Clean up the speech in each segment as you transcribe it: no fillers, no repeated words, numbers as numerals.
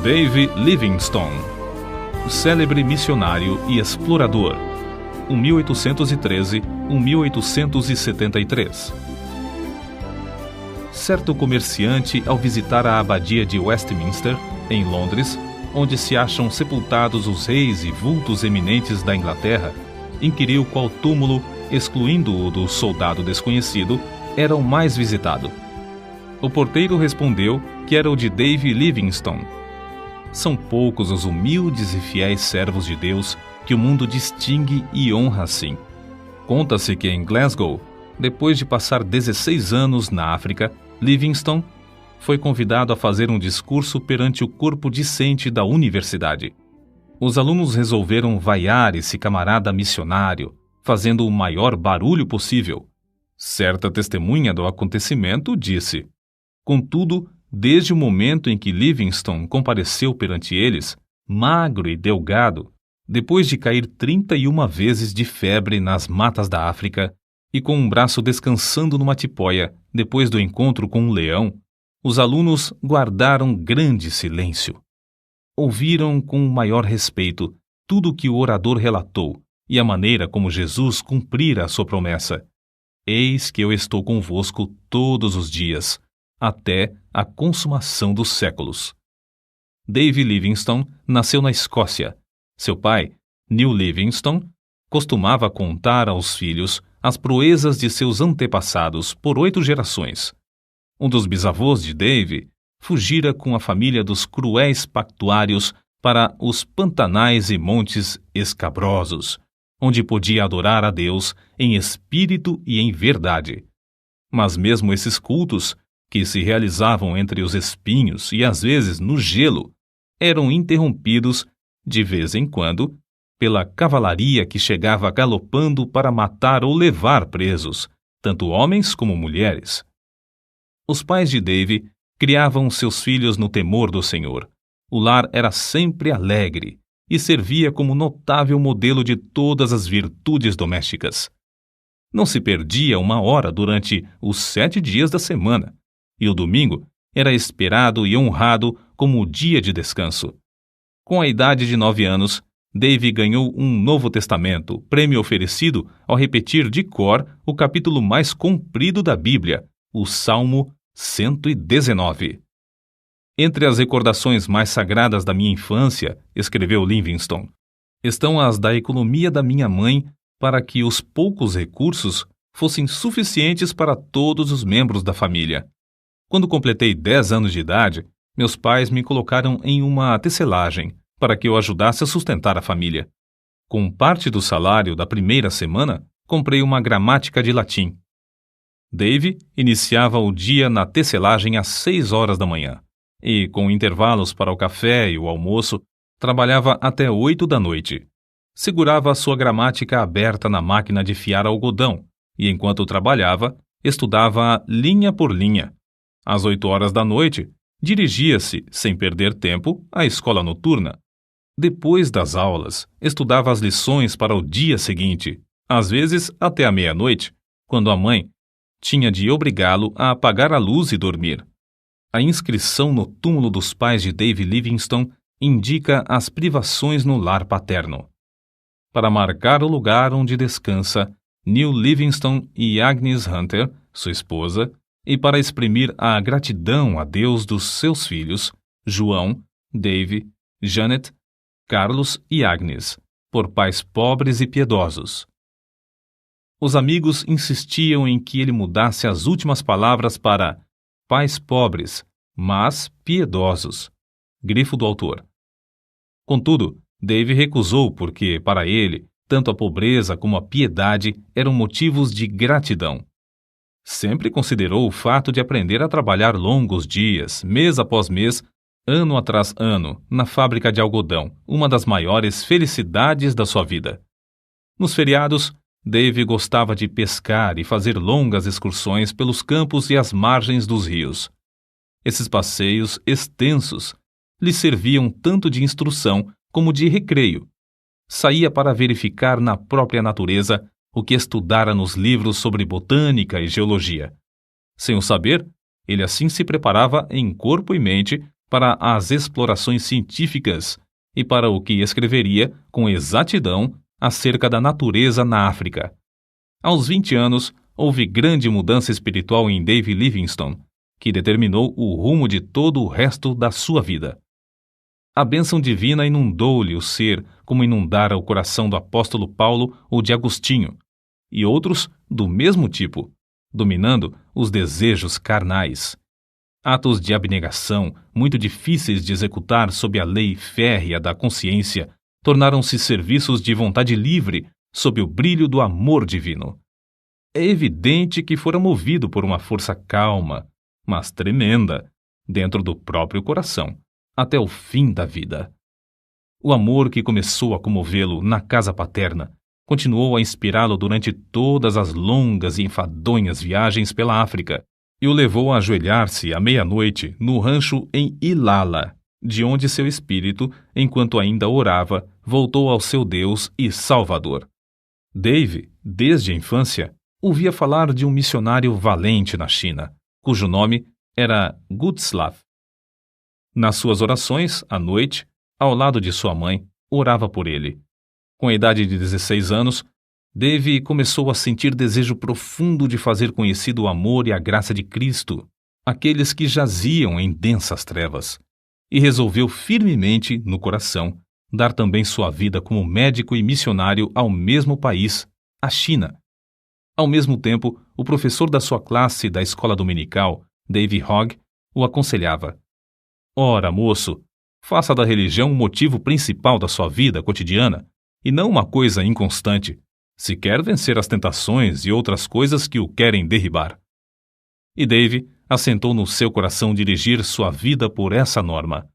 Dave Livingstone, o célebre missionário e explorador, 1813-1873. Certo comerciante, ao visitar a abadia de Westminster, em Londres, onde se acham sepultados os reis e vultos eminentes da Inglaterra, inquiriu qual túmulo, excluindo o do soldado desconhecido, era o mais visitado. O porteiro respondeu que era o de Dave Livingstone. São poucos os humildes e fiéis servos de Deus que o mundo distingue e honra assim. Conta-se que em Glasgow, depois de passar 16 anos na África, Livingstone foi convidado a fazer um discurso perante o corpo discente da universidade. Os alunos resolveram vaiar esse camarada missionário, fazendo o maior barulho possível. Certa testemunha do acontecimento disse: contudo, desde o momento em que Livingstone compareceu perante eles, magro e delgado, depois de cair 31 vezes de febre nas matas da África e com um braço descansando numa tipóia depois do encontro com um leão, os alunos guardaram grande silêncio. Ouviram com o maior respeito tudo o que o orador relatou e a maneira como Jesus cumprira a sua promessa. Eis que eu estou convosco todos os dias, até a consumação dos séculos. Dave Livingstone nasceu na Escócia. Seu pai, Neil Livingstone, costumava contar aos filhos as proezas de seus antepassados por 8 gerações. Um dos bisavôs de Dave fugira com a família dos cruéis pactuários para os pantanais e montes escabrosos, onde podia adorar a Deus em espírito e em verdade. Mas mesmo esses cultos, que se realizavam entre os espinhos e às vezes no gelo, eram interrompidos, de vez em quando, pela cavalaria que chegava galopando para matar ou levar presos, tanto homens como mulheres. Os pais de Dave criavam seus filhos no temor do Senhor. O lar era sempre alegre e servia como notável modelo de todas as virtudes domésticas. Não se perdia uma hora durante os 7 dias da semana, e o domingo era esperado e honrado como o dia de descanso. Com a idade de 9 anos, Dave ganhou um Novo Testamento, prêmio oferecido ao repetir de cor o capítulo mais comprido da Bíblia, o Salmo 119. Entre as recordações mais sagradas da minha infância, escreveu Livingstone, estão as da economia da minha mãe para que os poucos recursos fossem suficientes para todos os membros da família. Quando completei 10 anos de idade, meus pais me colocaram em uma tecelagem para que eu ajudasse a sustentar a família. Com parte do salário da primeira semana, comprei uma gramática de latim. Dave iniciava o dia na tecelagem às 6 horas da manhã e, com intervalos para o café e o almoço, trabalhava até 8 da noite. Segurava a sua gramática aberta na máquina de fiar algodão e, enquanto trabalhava, estudava linha por linha. Às 8 horas da noite, dirigia-se, sem perder tempo, à escola noturna. Depois das aulas, estudava as lições para o dia seguinte, às vezes até a meia-noite, quando a mãe tinha de obrigá-lo a apagar a luz e dormir. A inscrição no túmulo dos pais de Dave Livingstone indica as privações no lar paterno. Para marcar o lugar onde descansa Neil Livingstone e Agnes Hunter, sua esposa, e para exprimir a gratidão a Deus dos seus filhos, João, Dave, Janet, Carlos e Agnes, por pais pobres e piedosos. Os amigos insistiam em que ele mudasse as últimas palavras para pais pobres, mas piedosos, grifo do autor. Contudo, Dave recusou porque, para ele, tanto a pobreza como a piedade eram motivos de gratidão. Sempre considerou o fato de aprender a trabalhar longos dias, mês após mês, ano atrás ano, na fábrica de algodão, uma das maiores felicidades da sua vida. Nos feriados, Dave gostava de pescar e fazer longas excursões pelos campos e as margens dos rios. Esses passeios extensos lhe serviam tanto de instrução como de recreio. Saía para verificar na própria natureza o que estudara nos livros sobre botânica e geologia. Sem o saber, ele assim se preparava em corpo e mente para as explorações científicas e para o que escreveria com exatidão acerca da natureza na África. Aos 20 anos, houve grande mudança espiritual em Dave Livingstone, que determinou o rumo de todo o resto da sua vida. A bênção divina inundou-lhe o ser como inundara o coração do apóstolo Paulo ou de Agostinho, e outros do mesmo tipo, dominando os desejos carnais. Atos de abnegação, muito difíceis de executar sob a lei férrea da consciência, tornaram-se serviços de vontade livre sob o brilho do amor divino. É evidente que fora movido por uma força calma, mas tremenda, dentro do próprio coração, até o fim da vida. O amor que começou a comovê-lo na casa paterna continuou a inspirá-lo durante todas as longas e enfadonhas viagens pela África e o levou a ajoelhar-se à meia-noite no rancho em Ilala, de onde seu espírito, enquanto ainda orava, voltou ao seu Deus e Salvador. Dave, desde a infância, ouvia falar de um missionário valente na China, cujo nome era Gutslav. Nas suas orações, à noite, ao lado de sua mãe, orava por ele. Com a idade de 16 anos, Dave começou a sentir desejo profundo de fazer conhecido o amor e a graça de Cristo, aqueles que jaziam em densas trevas, e resolveu firmemente, no coração, dar também sua vida como médico e missionário ao mesmo país, a China. Ao mesmo tempo, o professor da sua classe da escola dominical, Dave Hogg, o aconselhava: Ora, moço, faça da religião o motivo principal da sua vida cotidiana, e não uma coisa inconstante, se quer vencer as tentações e outras coisas que o querem derribar. E Dave assentou no seu coração dirigir sua vida por essa norma.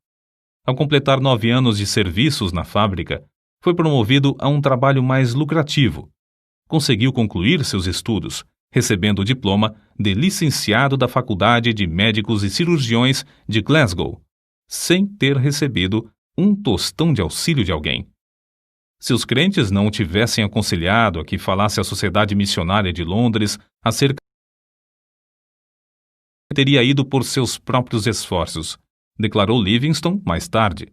Ao completar 9 anos de serviços na fábrica, foi promovido a um trabalho mais lucrativo. Conseguiu concluir seus estudos, recebendo o diploma de licenciado da Faculdade de Médicos e Cirurgiões de Glasgow, sem ter recebido um tostão de auxílio de alguém. Se os crentes não o tivessem aconselhado a que falasse à Sociedade Missionária de Londres acerca, teria ido por seus próprios esforços, declarou Livingstone mais tarde.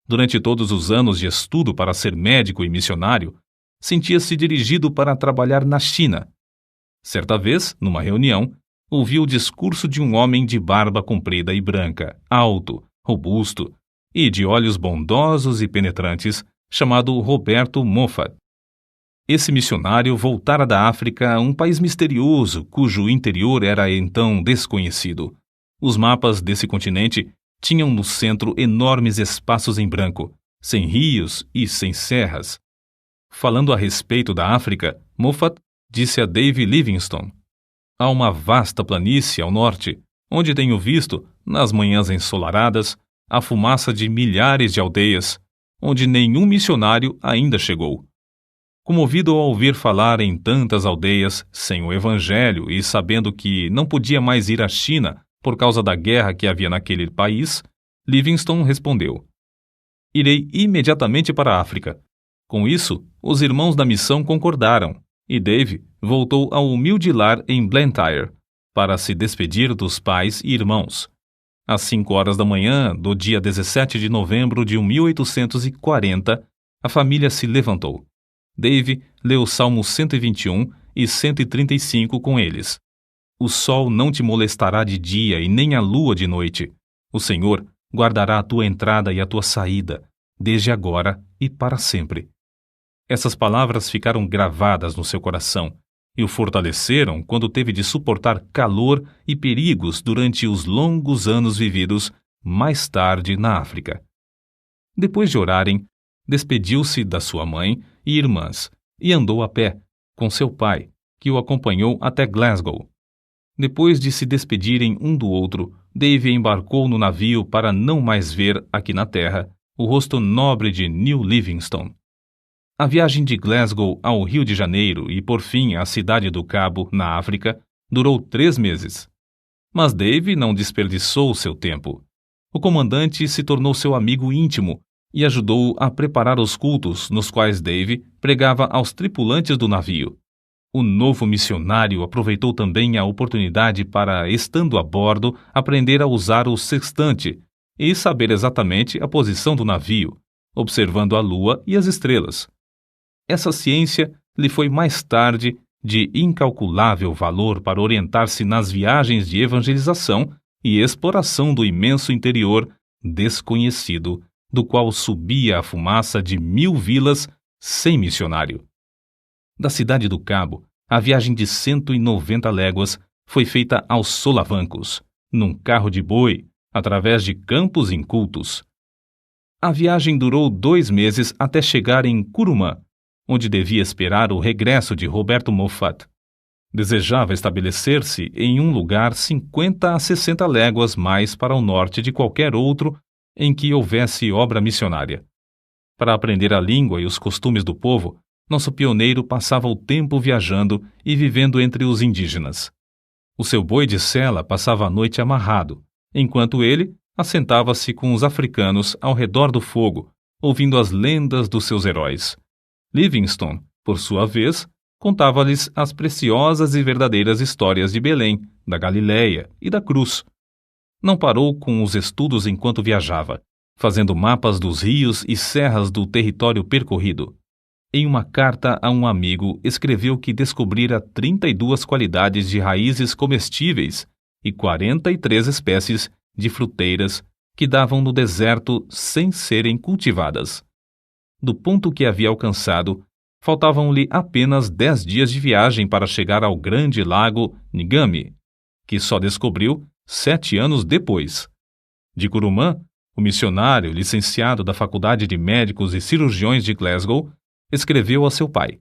Durante todos os anos de estudo para ser médico e missionário, sentia-se dirigido para trabalhar na China. Certa vez, numa reunião, ouviu o discurso de um homem de barba comprida e branca, alto, robusto e de olhos bondosos e penetrantes, chamado Roberto Moffat. Esse missionário voltara da África a um país misterioso, cujo interior era então desconhecido. Os mapas desse continente tinham no centro enormes espaços em branco, sem rios e sem serras. Falando a respeito da África, Moffat disse a Dave Livingstone: há uma vasta planície ao norte, onde tenho visto, nas manhãs ensolaradas, a fumaça de milhares de aldeias, onde nenhum missionário ainda chegou. Comovido ao ouvir falar em tantas aldeias sem o evangelho e sabendo que não podia mais ir à China por causa da guerra que havia naquele país, Livingstone respondeu: irei imediatamente para a África. Com isso, os irmãos da missão concordaram, e Dave voltou ao humilde lar em Blantyre, para se despedir dos pais e irmãos. Às 5 horas da manhã do dia 17 de novembro de 1840, a família se levantou. Dave leu o Salmo 121 e 135 com eles. O sol não te molestará de dia e nem a lua de noite. O Senhor guardará a tua entrada e a tua saída, desde agora e para sempre. Essas palavras ficaram gravadas no seu coração e o fortaleceram quando teve de suportar calor e perigos durante os longos anos vividos mais tarde na África. Depois de orarem, despediu-se da sua mãe e irmãs e andou a pé, com seu pai, que o acompanhou até Glasgow. Depois de se despedirem um do outro, Dave embarcou no navio para não mais ver, aqui na terra, o rosto nobre de New Livingstone. A viagem de Glasgow ao Rio de Janeiro e, por fim, à cidade do Cabo, na África, durou 3 meses. Mas Dave não desperdiçou seu tempo. O comandante se tornou seu amigo íntimo e ajudou-o a preparar os cultos nos quais Dave pregava aos tripulantes do navio. O novo missionário aproveitou também a oportunidade para, estando a bordo, aprender a usar o sextante, e saber exatamente a posição do navio, observando a lua e as estrelas. Essa ciência lhe foi mais tarde de incalculável valor para orientar-se nas viagens de evangelização e exploração do imenso interior desconhecido, do qual subia a fumaça de 1000 vilas sem missionário. Da cidade do Cabo, a viagem de 190 léguas foi feita aos solavancos, num carro de boi, através de campos incultos. A viagem durou 2 meses até chegar em Curumã, onde devia esperar o regresso de Roberto Moffat. Desejava estabelecer-se em um lugar 50 a 60 léguas mais para o norte de qualquer outro em que houvesse obra missionária. Para aprender a língua e os costumes do povo, nosso pioneiro passava o tempo viajando e vivendo entre os indígenas. O seu boi de sela passava a noite amarrado, enquanto ele assentava-se com os africanos ao redor do fogo, ouvindo as lendas dos seus heróis. Livingstone, por sua vez, contava-lhes as preciosas e verdadeiras histórias de Belém, da Galiléia e da Cruz. Não parou com os estudos enquanto viajava, fazendo mapas dos rios e serras do território percorrido. Em uma carta a um amigo, escreveu que descobrira 32 qualidades de raízes comestíveis e 43 espécies de fruteiras que davam no deserto sem serem cultivadas. Do ponto que havia alcançado, faltavam-lhe apenas 10 dias de viagem para chegar ao grande lago Ngami, que só descobriu 7 anos depois. De Curumã, o missionário, licenciado da Faculdade de Médicos e Cirurgiões de Glasgow, escreveu a seu pai: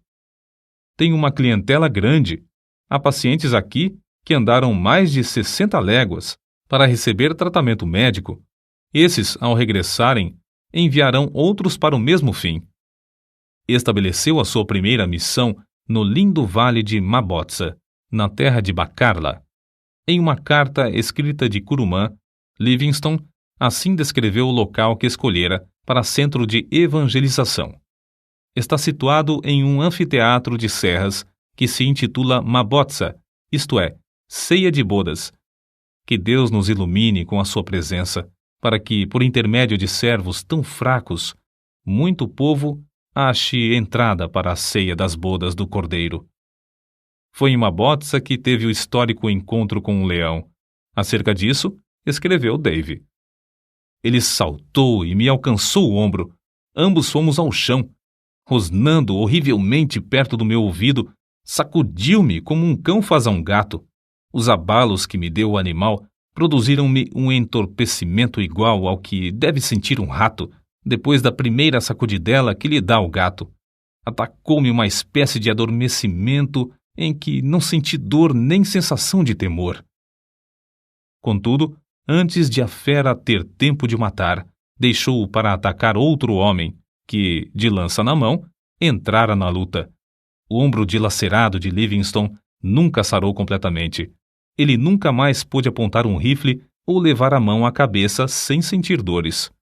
"Tenho uma clientela grande. Há pacientes aqui que andaram mais de 60 léguas para receber tratamento médico. Esses, ao regressarem, enviarão outros para o mesmo fim." Estabeleceu a sua primeira missão no lindo vale de Mabotsa, na terra de Bacarla. Em uma carta escrita de Curumã, Livingstone assim descreveu o local que escolhera para centro de evangelização. Está situado em um anfiteatro de serras que se intitula Mabotsa, isto é, ceia de bodas. Que Deus nos ilumine com a sua presença, para que, por intermédio de servos tão fracos, muito povo ache entrada para a ceia das bodas do Cordeiro. Foi em Mabotsa que teve o histórico encontro com um leão. Acerca disso, escreveu Dave: "Ele saltou e me alcançou o ombro. Ambos fomos ao chão. Rosnando horrivelmente perto do meu ouvido, sacudiu-me como um cão faz a um gato. Os abalos que me deu o animal produziram-me um entorpecimento igual ao que deve sentir um rato depois da primeira sacudidela que lhe dá o gato. Atacou-me uma espécie de adormecimento em que não senti dor nem sensação de temor. Contudo, antes de a fera ter tempo de matar, deixou-o para atacar outro homem, que, de lança na mão, entrara na luta. O ombro dilacerado de Livingstone nunca sarou completamente. Ele nunca mais pôde apontar um rifle ou levar a mão à cabeça sem sentir dores.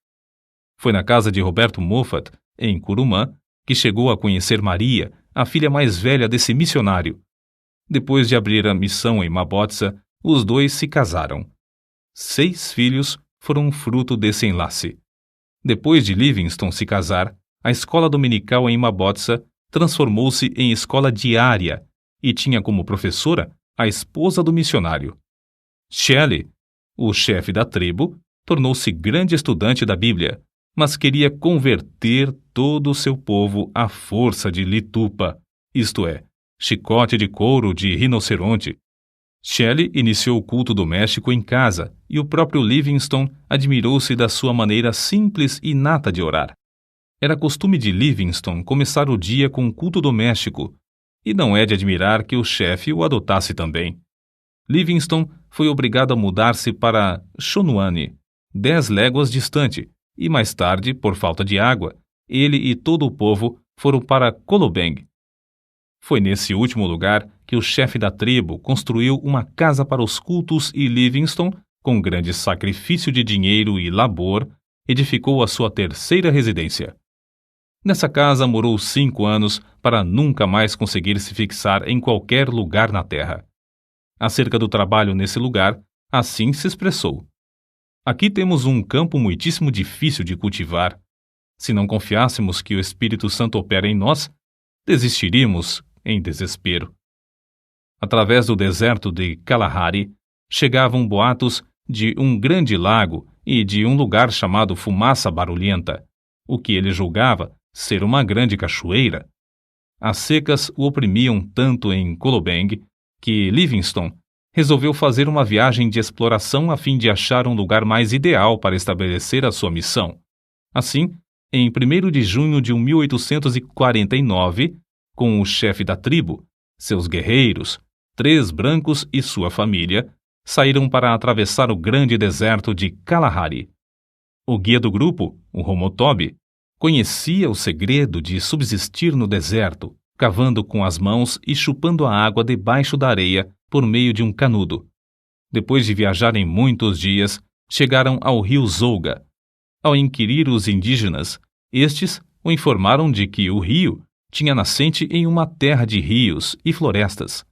Foi na casa de Roberto Moffat, em Curumã, que chegou a conhecer Maria, a filha mais velha desse missionário. Depois de abrir a missão em Mabotsa, os dois se casaram. 6 filhos foram fruto desse enlace. Depois de Livingstone se casar, a escola dominical em Mabotsa transformou-se em escola diária e tinha como professora a esposa do missionário. Shelley, o chefe da tribo, tornou-se grande estudante da Bíblia, mas queria converter todo o seu povo à força de litupa, isto é, chicote de couro de rinoceronte. Shelley iniciou o culto doméstico em casa e o próprio Livingstone admirou-se da sua maneira simples e inata de orar. Era costume de Livingstone começar o dia com um culto doméstico, e não é de admirar que o chefe o adotasse também. Livingstone foi obrigado a mudar-se para Chonuane, 10 léguas distante, e mais tarde, por falta de água, ele e todo o povo foram para Kolobeng. Foi nesse último lugar que o chefe da tribo construiu uma casa para os cultos e Livingstone, com grande sacrifício de dinheiro e labor, edificou a sua terceira residência. Nessa casa morou 5 anos para nunca mais conseguir se fixar em qualquer lugar na terra. Acerca do trabalho nesse lugar, assim se expressou: Aqui temos um campo muitíssimo difícil de cultivar. Se não confiássemos que o Espírito Santo opera em nós, desistiríamos em desespero. Através do deserto de Kalahari, chegavam boatos de um grande lago e de um lugar chamado Fumaça Barulhenta, o que ele julgava ser uma grande cachoeira. As secas o oprimiam tanto em Kolobeng que Livingstone resolveu fazer uma viagem de exploração a fim de achar um lugar mais ideal para estabelecer a sua missão. Assim, em 1º de junho de 1849, com o chefe da tribo, seus guerreiros, 3 brancos e sua família, saíram para atravessar o grande deserto de Kalahari. O guia do grupo, o Homotobi, conhecia o segredo de subsistir no deserto, cavando com as mãos e chupando a água debaixo da areia por meio de um canudo. Depois de viajarem muitos dias, chegaram ao rio Zouga. Ao inquirir os indígenas, estes o informaram de que o rio tinha nascente em uma terra de rios e florestas.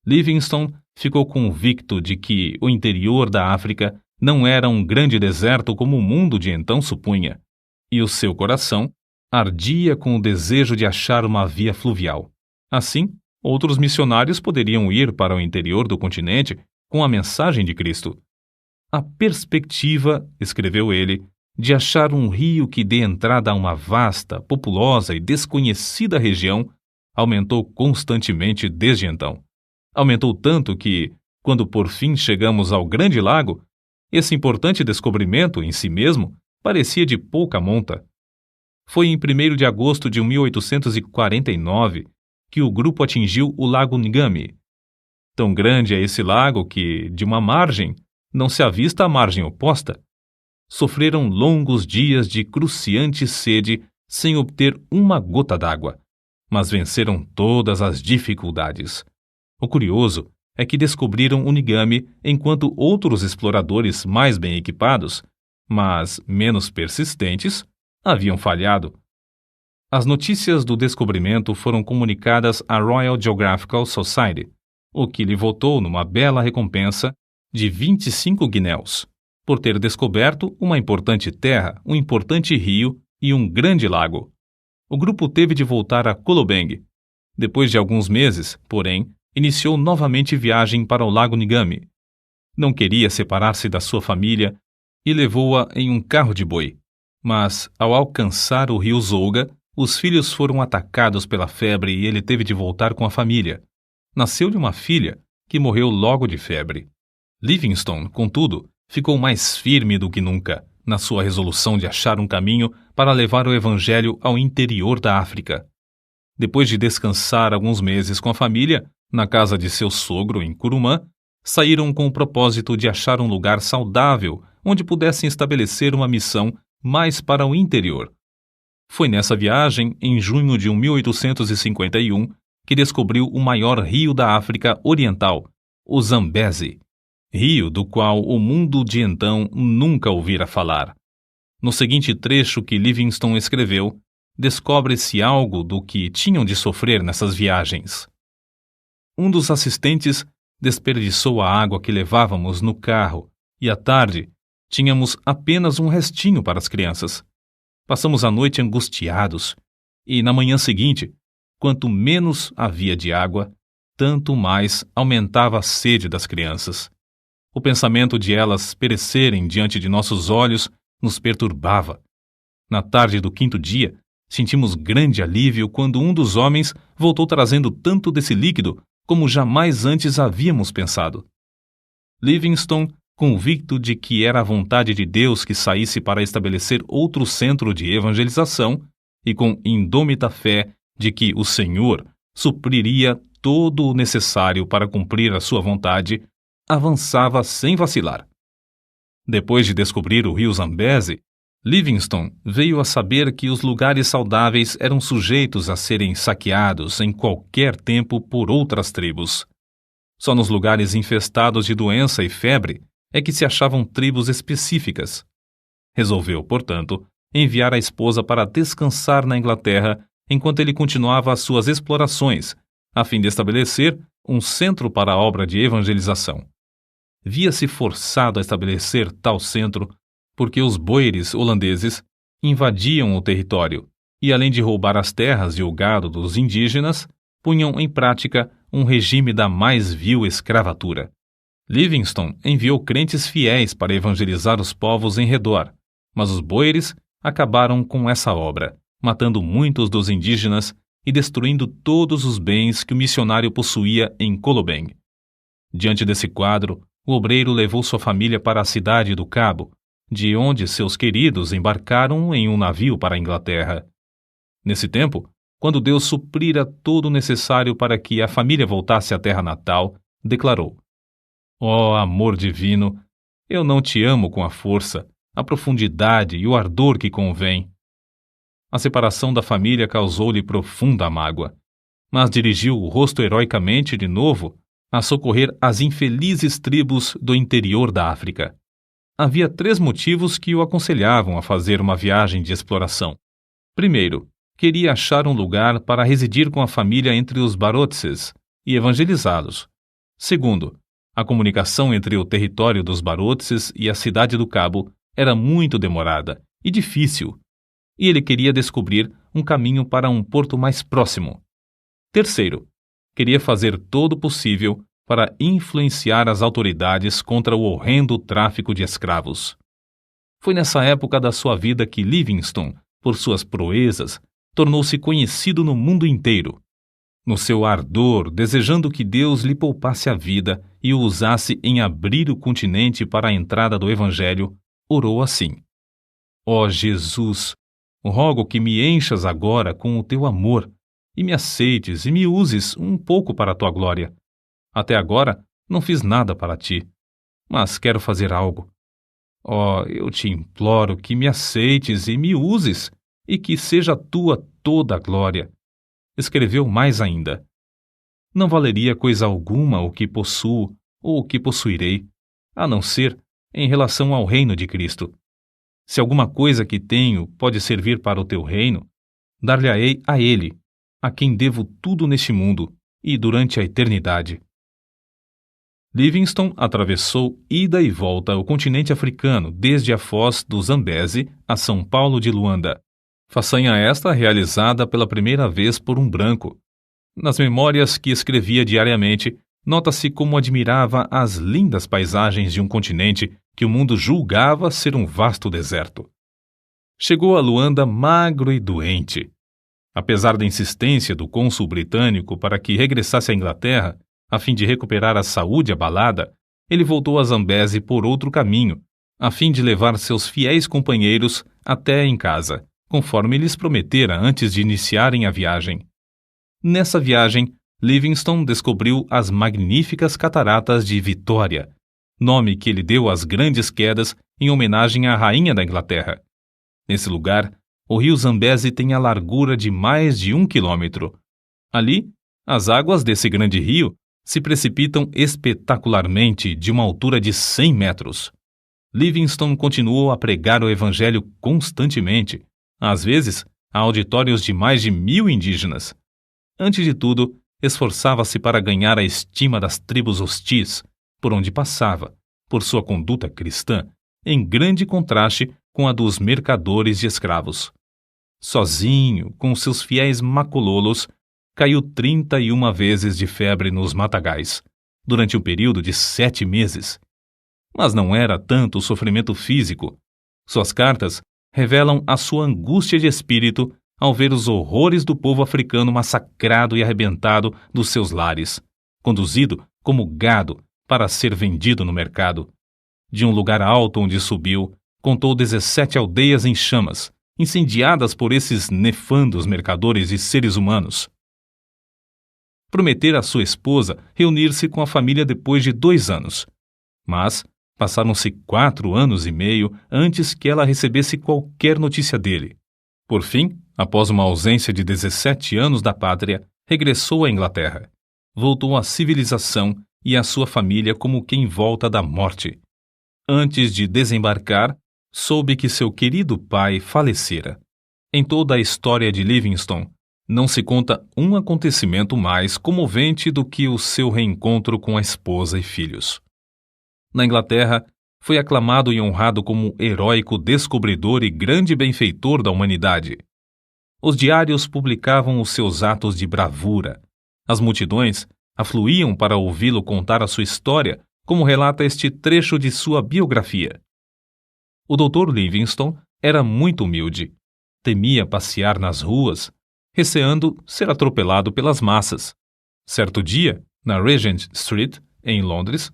Livingstone ficou convicto de que o interior da África não era um grande deserto como o mundo de então supunha, e o seu coração ardia com o desejo de achar uma via fluvial. Assim, outros missionários poderiam ir para o interior do continente com a mensagem de Cristo. A perspectiva, escreveu ele, de achar um rio que dê entrada a uma vasta, populosa e desconhecida região aumentou constantemente desde então. Aumentou tanto que, quando por fim chegamos ao Grande Lago, esse importante descobrimento em si mesmo parecia de pouca monta. Foi em 1º de agosto de 1849 que o grupo atingiu o Lago Ngami. Tão grande é esse lago que, de uma margem, não se avista a margem oposta. Sofreram longos dias de cruciante sede sem obter uma gota d'água, mas venceram todas as dificuldades. O curioso é que descobriram o Ngami enquanto outros exploradores mais bem equipados, mas menos persistentes, haviam falhado. As notícias do descobrimento foram comunicadas à Royal Geographical Society, o que lhe votou numa bela recompensa de 25 guinéus, por ter descoberto uma importante terra, um importante rio e um grande lago. O grupo teve de voltar a Kolobeng. Depois de alguns meses, porém, iniciou novamente viagem para o Lago Ngami. Não queria separar-se da sua família e levou-a em um carro de boi. Mas, ao alcançar o rio Zouga, os filhos foram atacados pela febre e ele teve de voltar com a família. Nasceu-lhe uma filha, que morreu logo de febre. Livingstone, contudo, ficou mais firme do que nunca na sua resolução de achar um caminho para levar o evangelho ao interior da África. Depois de descansar alguns meses com a família, na casa de seu sogro, em Kurumã, saíram com o propósito de achar um lugar saudável onde pudessem estabelecer uma missão mais para o interior. Foi nessa viagem, em junho de 1851, que descobriu o maior rio da África Oriental, o Zambeze, rio do qual o mundo de então nunca ouvira falar. No seguinte trecho que Livingstone escreveu, descobre-se algo do que tinham de sofrer nessas viagens. Um dos assistentes desperdiçou a água que levávamos no carro e à tarde tínhamos apenas um restinho para as crianças. Passamos a noite angustiados e, na manhã seguinte, quanto menos havia de água, tanto mais aumentava a sede das crianças. O pensamento de elas perecerem diante de nossos olhos nos perturbava. Na tarde do 5º dia, sentimos grande alívio quando um dos homens voltou trazendo tanto desse líquido como jamais antes havíamos pensado. Livingstone, convicto de que era a vontade de Deus que saísse para estabelecer outro centro de evangelização, e com indômita fé de que o Senhor supriria todo o necessário para cumprir a sua vontade, avançava sem vacilar. Depois de descobrir o rio Zambeze, Livingstone veio a saber que os lugares saudáveis eram sujeitos a serem saqueados em qualquer tempo por outras tribos. Só nos lugares infestados de doença e febre é que se achavam tribos específicas. Resolveu, portanto, enviar a esposa para descansar na Inglaterra enquanto ele continuava as suas explorações, a fim de estabelecer um centro para a obra de evangelização. via-se forçado a estabelecer tal centro porque os boeres holandeses invadiam o território e, além de roubar as terras e o gado dos indígenas, punham em prática um regime da mais vil escravatura. Livingstone enviou crentes fiéis para evangelizar os povos em redor, mas os boeres acabaram com essa obra, matando muitos dos indígenas e destruindo todos os bens que o missionário possuía em Kolobeng. Diante desse quadro, o obreiro levou sua família para a cidade do Cabo, de onde seus queridos embarcaram em um navio para a Inglaterra. Nesse tempo, quando Deus suprira todo o necessário para que a família voltasse à terra natal, declarou: Ó amor divino, eu não te amo com a força, a profundidade e o ardor que convém. A separação da família causou-lhe profunda mágoa, mas dirigiu o rosto heroicamente de novo a socorrer as infelizes tribos do interior da África. Havia 3 motivos que o aconselhavam a fazer uma viagem de exploração. Primeiro, queria achar um lugar para residir com a família entre os Barotses e evangelizá-los. Segundo, a comunicação entre o território dos Barotses e a cidade do Cabo era muito demorada e difícil, e ele queria descobrir um caminho para um porto mais próximo. Terceiro, queria fazer todo o possível para influenciar as autoridades contra o horrendo tráfico de escravos. Foi nessa época da sua vida que Livingstone, por suas proezas, tornou-se conhecido no mundo inteiro. No seu ardor, desejando que Deus lhe poupasse a vida e o usasse em abrir o continente para a entrada do Evangelho, orou assim: Ó Jesus, rogo que me enchas agora com o teu amor e me aceites e me uses um pouco para a tua glória. Até agora não fiz nada para ti, mas quero fazer algo. Ó, eu te imploro que me aceites e me uses e que seja tua toda a glória. Escreveu mais ainda: Não valeria coisa alguma o que possuo ou o que possuirei, a não ser em relação ao reino de Cristo. Se alguma coisa que tenho pode servir para o teu reino, dar-lhe-ei a ele, a quem devo tudo neste mundo e durante a eternidade. Livingstone atravessou ida e volta o continente africano desde a foz do Zambeze a São Paulo de Luanda. Façanha esta realizada pela primeira vez por um branco. Nas memórias que escrevia diariamente, nota-se como admirava as lindas paisagens de um continente que o mundo julgava ser um vasto deserto. Chegou a Luanda magro e doente. Apesar da insistência do cônsul britânico para que regressasse à Inglaterra, a fim de recuperar a saúde abalada, ele voltou a Zambeze por outro caminho, a fim de levar seus fiéis companheiros até em casa, conforme lhes prometera antes de iniciarem a viagem. Nessa viagem, Livingstone descobriu as magníficas cataratas de Vitória, nome que ele deu às grandes quedas em homenagem à rainha da Inglaterra. Nesse lugar, o rio Zambeze tem a largura de mais de 1 quilômetro. Ali, as águas desse grande rio se precipitam espetacularmente de uma altura de 100 metros. Livingstone continuou a pregar o evangelho constantemente, às vezes a auditórios de mais de 1000 indígenas. Antes de tudo, esforçava-se para ganhar a estima das tribos hostis, por onde passava, por sua conduta cristã, em grande contraste com a dos mercadores de escravos. Sozinho, com seus fiéis macololos, caiu 31 vezes de febre nos matagais, durante um período de 7 meses. Mas não era tanto o sofrimento físico. Suas cartas revelam a sua angústia de espírito ao ver os horrores do povo africano massacrado e arrebentado dos seus lares, conduzido como gado para ser vendido no mercado. De um lugar alto onde subiu, contou 17 aldeias em chamas, incendiadas por esses nefandos mercadores de seres humanos. Prometera à sua esposa reunir-se com a família depois de 2 anos, mas passaram-se 4 anos e meio antes que ela recebesse qualquer notícia dele. Por fim, após uma ausência de 17 anos da pátria, regressou à Inglaterra. Voltou à civilização e à sua família como quem volta da morte. Antes de desembarcar, soube que seu querido pai falecera. Em toda a história de Livingstone, não se conta um acontecimento mais comovente do que o seu reencontro com a esposa e filhos. Na Inglaterra, foi aclamado e honrado como heróico descobridor e grande benfeitor da humanidade. Os diários publicavam os seus atos de bravura. As multidões afluíam para ouvi-lo contar a sua história, como relata este trecho de sua biografia. O Dr. Livingstone era muito humilde. Temia passear nas ruas, receando ser atropelado pelas massas. Certo dia, na Regent Street, em Londres,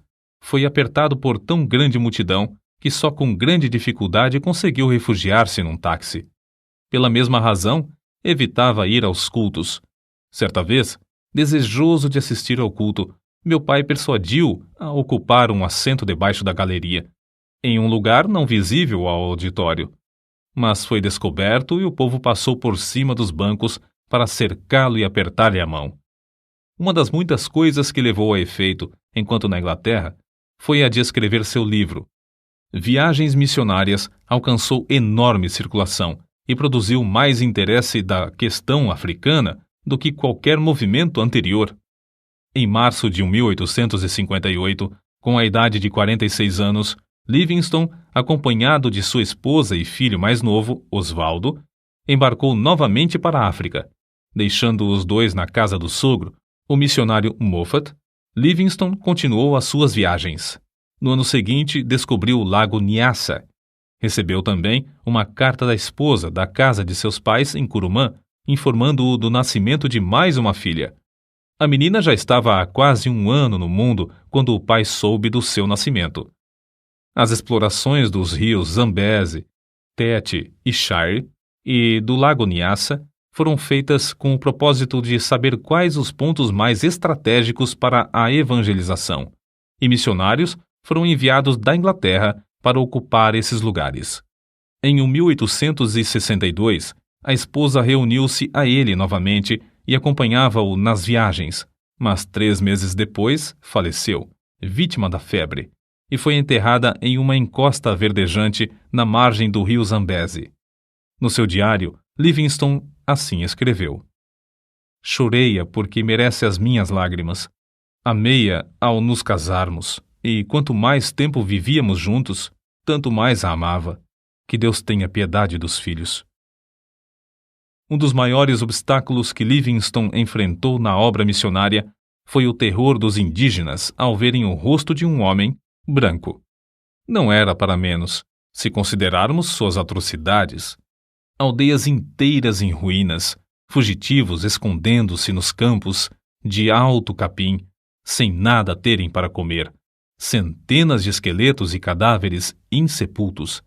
foi apertado por tão grande multidão que só com grande dificuldade conseguiu refugiar-se num táxi. Pela mesma razão, evitava ir aos cultos. Certa vez, desejoso de assistir ao culto, meu pai persuadiu a ocupar um assento debaixo da galeria, em um lugar não visível ao auditório. Mas foi descoberto e o povo passou por cima dos bancos para cercá-lo e apertar-lhe a mão. Uma das muitas coisas que levou a efeito, enquanto na Inglaterra, foi a de escrever seu livro. Viagens Missionárias alcançou enorme circulação e produziu mais interesse da questão africana do que qualquer movimento anterior. Em março de 1858, com a idade de 46 anos, Livingstone, acompanhado de sua esposa e filho mais novo, Osvaldo, embarcou novamente para a África. Deixando os dois na casa do sogro, o missionário Moffat, Livingstone continuou as suas viagens. No ano seguinte, descobriu o lago Nyassa. Recebeu também uma carta da esposa da casa de seus pais em Curumã, informando-o do nascimento de mais uma filha. A menina já estava há quase um ano no mundo quando o pai soube do seu nascimento. As explorações dos rios Zambeze, Tete e Shire e do lago Nyassa foram feitas com o propósito de saber quais os pontos mais estratégicos para a evangelização, e missionários foram enviados da Inglaterra para ocupar esses lugares. Em 1862, a esposa reuniu-se a ele novamente e acompanhava-o nas viagens, mas 3 meses depois faleceu, vítima da febre, e foi enterrada em uma encosta verdejante na margem do rio Zambeze. No seu diário, Livingstone assim escreveu: Chorei-a porque merece as minhas lágrimas. Amei-a ao nos casarmos, e quanto mais tempo vivíamos juntos, tanto mais a amava. Que Deus tenha piedade dos filhos. Um dos maiores obstáculos que Livingstone enfrentou na obra missionária foi o terror dos indígenas ao verem o rosto de um homem branco. Não era para menos, se considerarmos suas atrocidades. Aldeias inteiras em ruínas, fugitivos escondendo-se nos campos de alto capim, sem nada a terem para comer, centenas de esqueletos e cadáveres insepultos,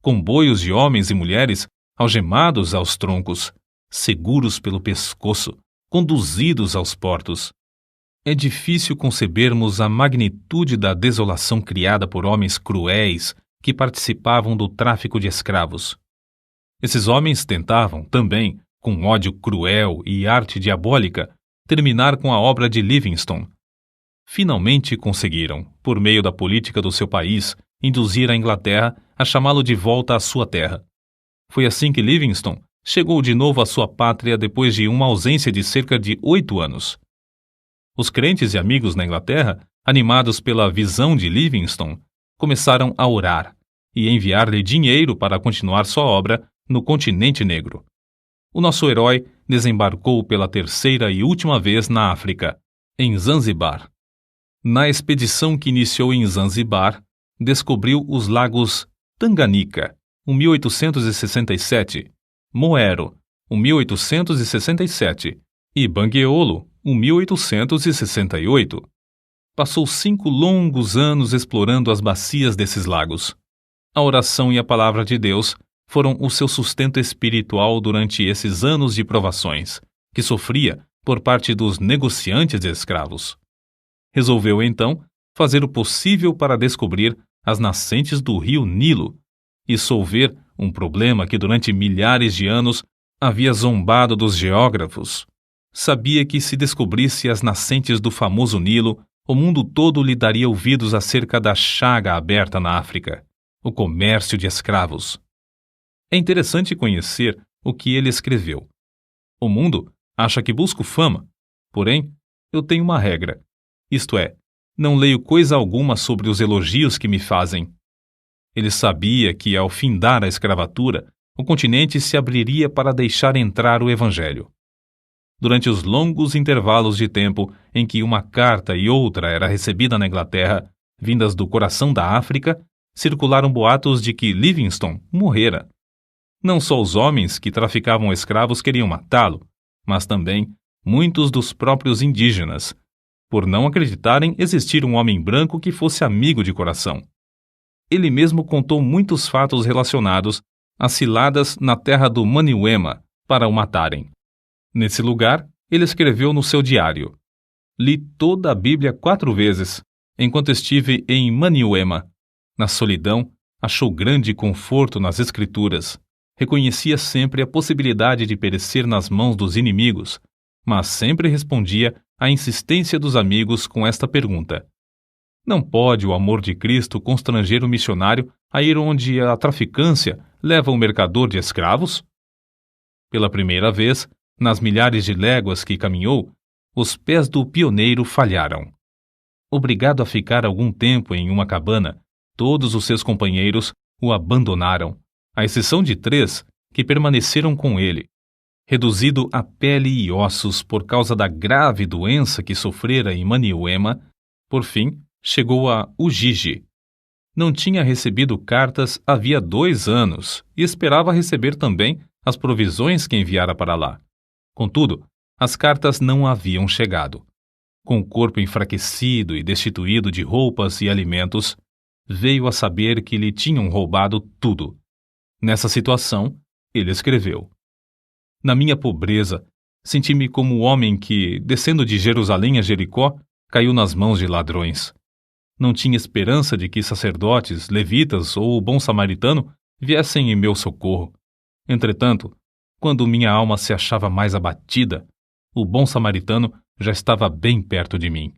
comboios de homens e mulheres algemados aos troncos, seguros pelo pescoço, conduzidos aos portos. É difícil concebermos a magnitude da desolação criada por homens cruéis que participavam do tráfico de escravos. Esses homens tentavam, também, com ódio cruel e arte diabólica, terminar com a obra de Livingstone. Finalmente conseguiram, por meio da política do seu país, induzir a Inglaterra a chamá-lo de volta à sua terra. Foi assim que Livingstone chegou de novo à sua pátria depois de uma ausência de cerca de 8 anos. Os crentes e amigos na Inglaterra, animados pela visão de Livingstone, começaram a orar e enviar-lhe dinheiro para continuar sua obra no continente negro. O nosso herói desembarcou pela 3ª e última vez na África, em Zanzibar. Na expedição que iniciou em Zanzibar, descobriu os lagos Tanganyika, 1867, Moero, 1867, e Bangueolo, 1868. Passou 5 longos anos explorando as bacias desses lagos. A oração e a palavra de Deus foram o seu sustento espiritual durante esses anos de provações, que sofria por parte dos negociantes de escravos. Resolveu, então, fazer o possível para descobrir as nascentes do rio Nilo e solver um problema que durante milhares de anos havia zombado dos geógrafos. Sabia que se descobrisse as nascentes do famoso Nilo, o mundo todo lhe daria ouvidos acerca da chaga aberta na África, o comércio de escravos. É interessante conhecer o que ele escreveu. O mundo acha que busco fama, porém, eu tenho uma regra, isto é, Não leio coisa alguma sobre os elogios que me fazem. Ele sabia que, ao findar a escravatura, o continente se abriria para deixar entrar o Evangelho. Durante os longos intervalos de tempo em que uma carta e outra era recebida na Inglaterra, vindas do coração da África, circularam boatos de que Livingstone morrera. Não só os homens que traficavam escravos queriam matá-lo, mas também muitos dos próprios indígenas, por não acreditarem existir um homem branco que fosse amigo de coração. Ele mesmo contou muitos fatos relacionados às ciladas na terra do Maniuema para o matarem. Nesse lugar, ele escreveu no seu diário: "Li toda a Bíblia 4 vezes, enquanto estive em Maniuema. Na solidão, achou grande conforto nas Escrituras. Reconhecia sempre a possibilidade de perecer nas mãos dos inimigos, mas sempre respondia à insistência dos amigos com esta pergunta: não pode o amor de Cristo constranger o missionário a ir onde a traficância leva o mercador de escravos?" Pela primeira vez, nas milhares de léguas que caminhou, os pés do pioneiro falharam. Obrigado a ficar algum tempo em uma cabana, todos os seus companheiros o abandonaram, à exceção de 3 que permaneceram com ele. Reduzido a pele e ossos por causa da grave doença que sofrera em Maniuema, por fim, chegou a Ujiji. Não tinha recebido cartas havia 2 anos e esperava receber também as provisões que enviara para lá. Contudo, as cartas não haviam chegado. Com o corpo enfraquecido e destituído de roupas e alimentos, veio a saber que lhe tinham roubado tudo. Nessa situação, ele escreveu: "Na minha pobreza, senti-me como o homem que, descendo de Jerusalém a Jericó, caiu nas mãos de ladrões. Não tinha esperança de que sacerdotes, levitas ou o bom samaritano viessem em meu socorro. Entretanto, quando minha alma se achava mais abatida, o bom samaritano já estava bem perto de mim."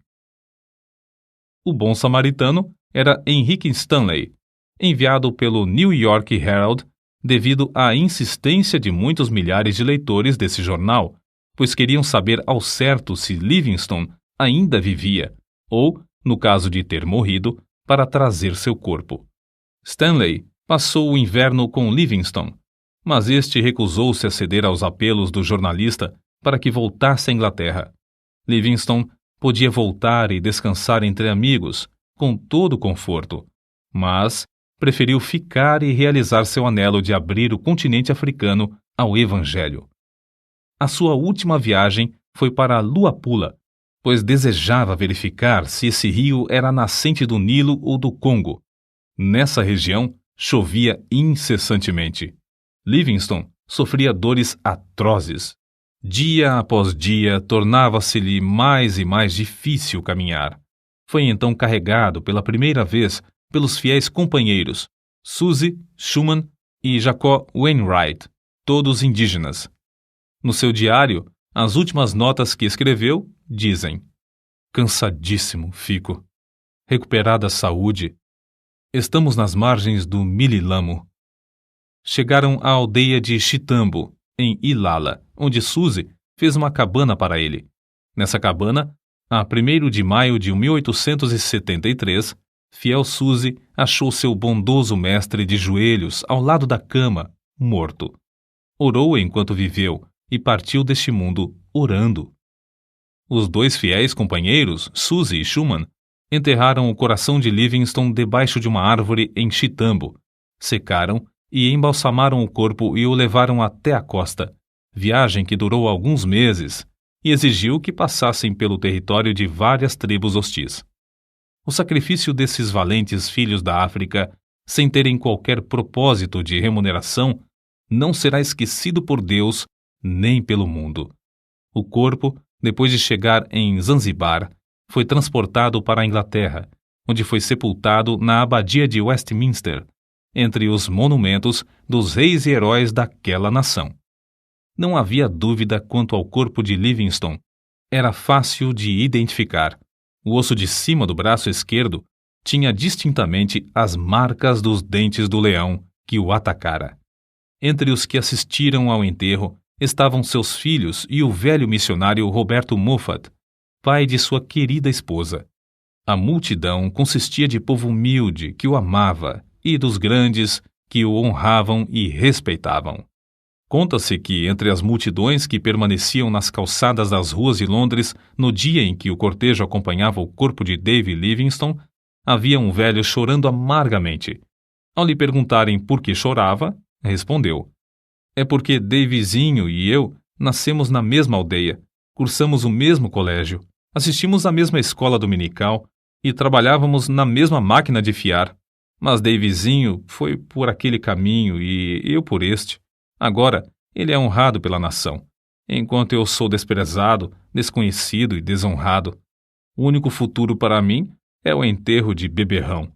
O bom samaritano era Henrique Stanley, enviado pelo New York Herald devido à insistência de muitos milhares de leitores desse jornal, pois queriam saber ao certo se Livingstone ainda vivia, ou, no caso de ter morrido, para trazer seu corpo. Stanley passou o inverno com Livingstone, mas este recusou-se a ceder aos apelos do jornalista para que voltasse à Inglaterra. Livingstone podia voltar e descansar entre amigos, com todo o conforto, mas preferiu ficar e realizar seu anelo de abrir o continente africano ao Evangelho. A sua última viagem foi para Luapula, pois desejava verificar se esse rio era a nascente do Nilo ou do Congo. Nessa região, chovia incessantemente. Livingstone sofria dores atrozes. Dia após dia, tornava-se-lhe mais e mais difícil caminhar. Foi então carregado pela primeira vez pelos fiéis companheiros Suzy Schumann e Jacob Wainwright, todos indígenas. No seu diário, as últimas notas que escreveu dizem: "Cansadíssimo fico. Recuperada a saúde. Estamos nas margens do Mililamo." Chegaram à aldeia de Chitambo, em Ilala, onde Suzy fez uma cabana para ele. Nessa cabana, a 1º de maio de 1873, fiel Suzy achou seu bondoso mestre de joelhos ao lado da cama, morto. Orou enquanto viveu e partiu deste mundo orando. Os 2 fiéis companheiros, Suzy e Schumann, enterraram o coração de Livingstone debaixo de uma árvore em Chitambo, secaram e embalsamaram o corpo e o levaram até a costa, viagem que durou alguns meses e exigiu que passassem pelo território de várias tribos hostis. O sacrifício desses valentes filhos da África, sem terem qualquer propósito de remuneração, não será esquecido por Deus nem pelo mundo. O corpo, depois de chegar em Zanzibar, foi transportado para a Inglaterra, onde foi sepultado na abadia de Westminster, entre os monumentos dos reis e heróis daquela nação. Não havia dúvida quanto ao corpo de Livingstone. Era fácil de identificar. O osso de cima do braço esquerdo tinha distintamente as marcas dos dentes do leão que o atacara. Entre os que assistiram ao enterro estavam seus filhos e o velho missionário Roberto Moffat, pai de sua querida esposa. A multidão consistia de povo humilde que o amava e dos grandes que o honravam e respeitavam. Conta-se que, entre as multidões que permaneciam nas calçadas das ruas de Londres no dia em que o cortejo acompanhava o corpo de David Livingstone, havia um velho chorando amargamente. Ao lhe perguntarem por que chorava, respondeu: "É porque Davizinho e eu nascemos na mesma aldeia, cursamos o mesmo colégio, assistimos à mesma escola dominical e trabalhávamos na mesma máquina de fiar. Mas Davizinho foi por aquele caminho e eu por este. Agora, ele é honrado pela nação, enquanto eu sou desprezado, desconhecido e desonrado. O único futuro para mim é o enterro de beberrão."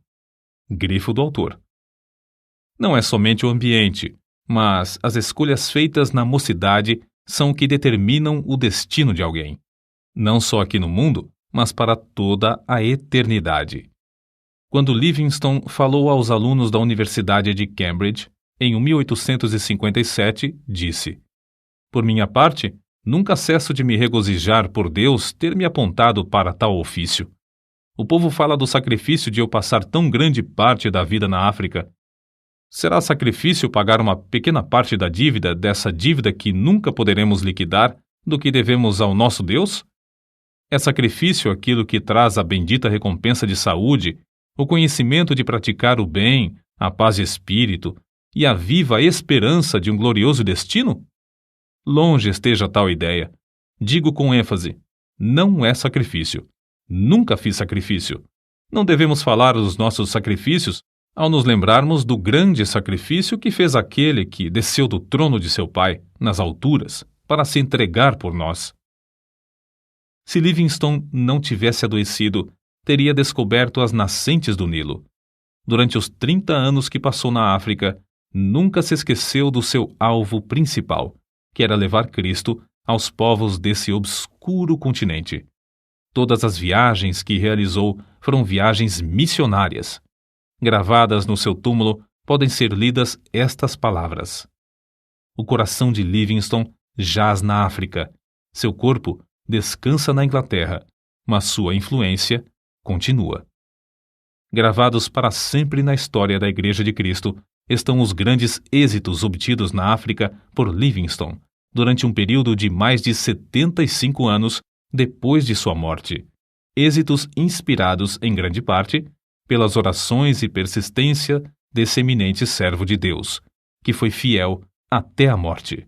Grifo do autor. Não é somente o ambiente, mas as escolhas feitas na mocidade são o que determinam o destino de alguém. Não só aqui no mundo, mas para toda a eternidade. Quando Livingstone falou aos alunos da Universidade de Cambridge, em 1857, disse: "Por minha parte, nunca cesso de me regozijar por Deus ter me apontado para tal ofício. O povo fala do sacrifício de eu passar tão grande parte da vida na África. Será sacrifício pagar uma pequena parte da dívida dessa dívida que nunca poderemos liquidar do que devemos ao nosso Deus? É sacrifício aquilo que traz a bendita recompensa de saúde, o conhecimento de praticar o bem, a paz de espírito e a viva esperança de um glorioso destino? Longe esteja tal ideia. Digo com ênfase: não é sacrifício. Nunca fiz sacrifício. Não devemos falar dos nossos sacrifícios ao nos lembrarmos do grande sacrifício que fez aquele que desceu do trono de seu Pai, nas alturas, para se entregar por nós. Se Livingstone não tivesse adoecido, teria descoberto as nascentes do Nilo. Durante os 30 anos que passou na África, nunca se esqueceu do seu alvo principal, que era levar Cristo aos povos desse obscuro continente. Todas as viagens que realizou foram viagens missionárias. Gravadas no seu túmulo podem ser lidas estas palavras: "O coração de Livingstone jaz na África, seu corpo descansa na Inglaterra, mas sua influência continua." Gravados para sempre na história da Igreja de Cristo estão os grandes êxitos obtidos na África por Livingstone durante um período de mais de 75 anos depois de sua morte. Êxitos inspirados, em grande parte, pelas orações e persistência desse eminente servo de Deus, que foi fiel até a morte.